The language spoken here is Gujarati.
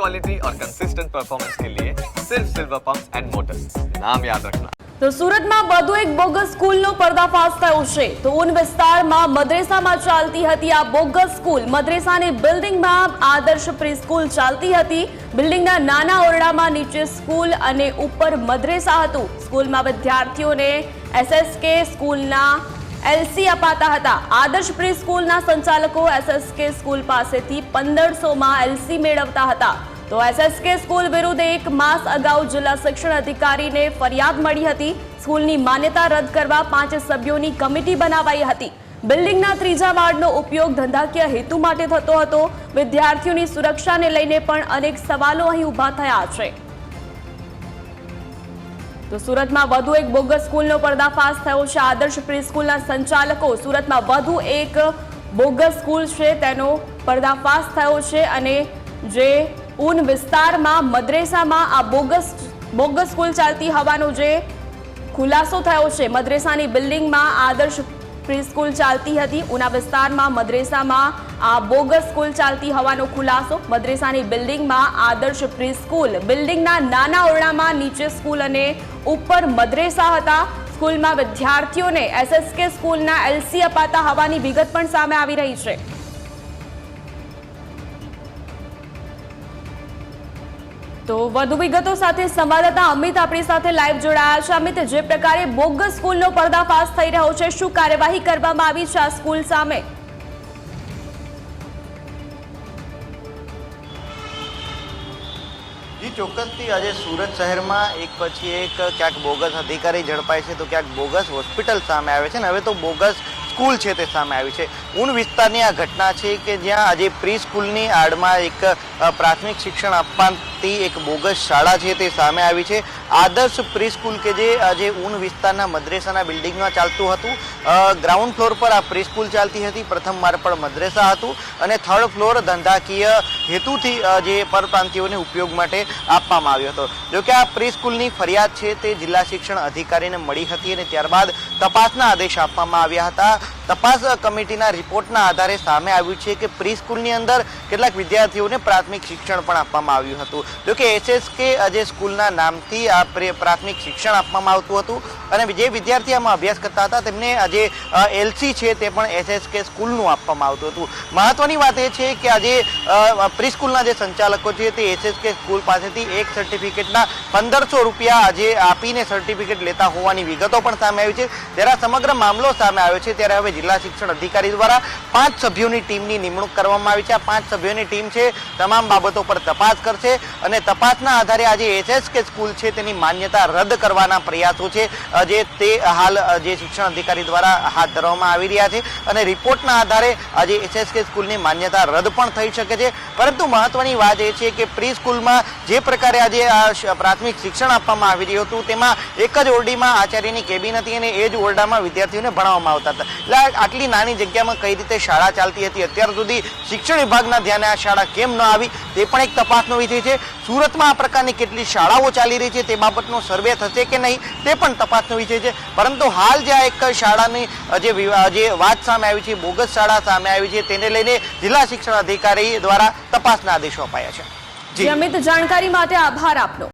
क्वालिटी और कंसिस्टेंट परफॉर्मेंस के लिए सिर्फ सिल्वर पंप्स एंड मोटर्स, नाम याद रखना। तो सूरतમાં વધુ એક બોગસ સ્કૂલનો પર્દાફાશ થયો છે। તો ઊન વિસ્તારમાં મદ્રેસામાં ચાલતી હતી આ બોગસ સ્કૂલ। મદ્રેસાની બિલ્ડિંગમાં આદર્શ પ્રી સ્કૂલ ચાલતી હતી। બિલ્ડિંગના નાના ઓરડામાં નીચે સ્કૂલ અને ઉપર મદ્રેસા હતું। સ્કૂલમાં વિદ્યાર્થીઓને એસએસકે સ્કૂલના એલસી અપાતા હતા। આદર્શ પ્રી સ્કૂલના સંચાલકો એસએસકે સ્કૂલ પાસેથી 1500માં એલસી મેળવતા હતા। तो एसएसके स्कूल विरुद्ध एक मास अगाऊ जिला शिक्षण अधिकारी ने फरियाद मળી હતી। स्कूलनी मान्यता रद्द करवा 5 सभ्योनी कमिटी बनावाई હતી। बिल्डिंगना ત્રીજા માળનો उपयोग धंधाकीय हेतु माटे थतो હતો। विद्यार्थीओनी सुरक्षाने लईने पण अनेक सवालो અહીં ઊભા થયા છે। तो सूरतમાં વધુ એક બોગસ સ્કૂલનો પર્દાફાશ થયો છે। આદર્શ પ્રી સ્કૂલના સંચાલકો सूरतમાં વધુ એક બોગસ સ્કૂલ છે તેનો પર્દાફાશ થયો છે અને જે ऊन विस्तारमा मद्रेसामां आ बोगस स्कूल चालती होवानो जे खुलासो थयो छे। मद्रेसानी बिल्डिंगमां आदर्श प्री स्कूल चालती हती। ऊना विस्तारमां मद्रेसामां आ बोगस स्कूल चालती होवानो खुलासो। मद्रेसानी बिल्डिंगमां आदर्श प्री स्कूल बिल्डिंगना नाना ओरडामां नीचे स्कूल अने उपर मद्रेसा हता। स्कूलमां विद्यार्थीओने एसएसके स्कूलना एलसी अपाता होवानी विगत पण सामे आवी रही छे। तो વધુ વિગતો સાથે સંવાદદાતા અમિત આપણી સાથે લાઈવ જોડાયા છે। અમિત, જે પ્રકારે બોગસ સ્કૂલનો પર્દાફાશ થઈ રહ્યો છે, શું કાર્યવાહી કરવામાં આવી છે આ સ્કૂલ સામે? जी ચોક્કસથી આજે સુરત શહેરમાં એક પછી એક ક્યાંક બોગસ અધિકારી ઝડપાય છે તો ક્યાંક બોગસ હોસ્પિટલ સામે આવે છે ને હવે તો બોગસ સ્કૂલ છે તે સામે આવી છે। ઊન વિસ્તારની આ ઘટના છે કે જ્યાં આજે પ્રી સ્કૂલની આડમાં એક પ્રાથમિક શિક્ષણ આપતી એક બોગસ શાળા છે તે સામે આવી છે। આદર્શ પ્રી સ્કૂલ કે જે આજે ઊન વિસ્તારના મદ્રેસાના બિલ્ડિંગમાં ચાલતું હતું। ગ્રાઉન્ડ ફ્લોર પર આ પ્રી સ્કૂલ ચાલતી હતી। પ્રથમ માળ પર મદ્રેસા હતું અને થર્ડ ફ્લોર ધંધાકીય હેતુથી જે પરપ્રાંતિયોને ઉપયોગ માટે આપવામાં આવ્યો હતો। જો કે આ પ્રી સ્કૂલની ફરિયાદ છે તે જિલ્લા શિક્ષણ અધિકારીને મળી હતી અને ત્યારબાદ તપાસના આદેશ આપવામાં આવ્યા હતા। તપાસ કમિટીના રિપોર્ટના આધારે સામે આવ્યું છે કે પ્રી સ્કૂલની અંદર કેટલાક વિદ્યાર્થીઓને પ્રાથમિક શિક્ષણ પણ આપવામાં આવ્યું હતું। જો કે એસએસકે જે સ્કૂલના નામથી આ પ્રાથમિક શિક્ષણ આપવામાં આવતું હતું અને જે વિદ્યાર્થી આમાં અભ્યાસ કરતા હતા તેમને આજે એલસી છે તે પણ એસએસકે સ્કૂલનું આપવામાં આવતું હતું। મહત્વની વાત એ છે કે આજે પ્રી સ્કૂલના જે સંચાલકો છે તે એસએસકે સ્કૂલ પાસેથી એક સર્ટિફિકેટના 1500 રૂપિયા આજે આપીને સર્ટિફિકેટ લેતા હોવાની વિગતો પણ સામે આવી છે। જ્યારે સમગ્ર મામલો સામે આવ્યો છે ત્યારે હવે જિલ્લા શિક્ષણ અધિકારી દ્વારા 5 સભ્યોની ટીમની નિમણૂક કરવામાં આવી છે। આ 5 સભ્યોની ટીમ છે તમામ બાબતો પર તપાસ કરશે અને તપાસના આધારે આજે એસએસકે સ્કૂલ છે તેની માન્યતા રદ કરવાના પ્રયાસો છે જે તે હાલ જે શિક્ષણ અધિકારી દ્વારા હાથ ધરવામાં આવી રહ્યા છે અને રિપોર્ટના આધારે આજે એસએસકે સ્કૂલની માન્યતા રદ પણ થઈ શકે છે। પરંતુ મહત્વની વાત એ છે કે પ્રી સ્કૂલમાં જે પ્રકારે આજે આ પ્રાથમિક શિક્ષણ આપવામાં આવી રહ્યું હતું તેમાં એક જ ઓરડીમાં આચાર્યની કેબિન હતી અને એ જ ઓરડામાં વિદ્યાર્થીઓને ભણાવવામાં આવતા હતા। એટલે આટલી નાની જગ્યામાં કઈ રીતે શાળા ચાલતી હતી, અત્યાર સુધી શિક્ષણ વિભાગના ધ્યાને આ શાળા કેમ ન આવી તે પણ એક તપાસનો વિષય છે। સુરતમાં આ પ્રકારની કેટલી શાળાઓ ચાલી રહી છે તે બાબતનો સર્વે થશે કે નહીં તે પણ તપાસનો વિષય છે। પરંતુ હાલ જે આ એક શાળાની જે વાત સામે આવી છે, બોગસ શાળા સામે આવી છે, તેને લઈને જિલ્લા શિક્ષણ અધિકારી દ્વારા તપાસના આદેશો અપાયા છે। જી અમિત, જાણકારી માટે આભાર આપનો।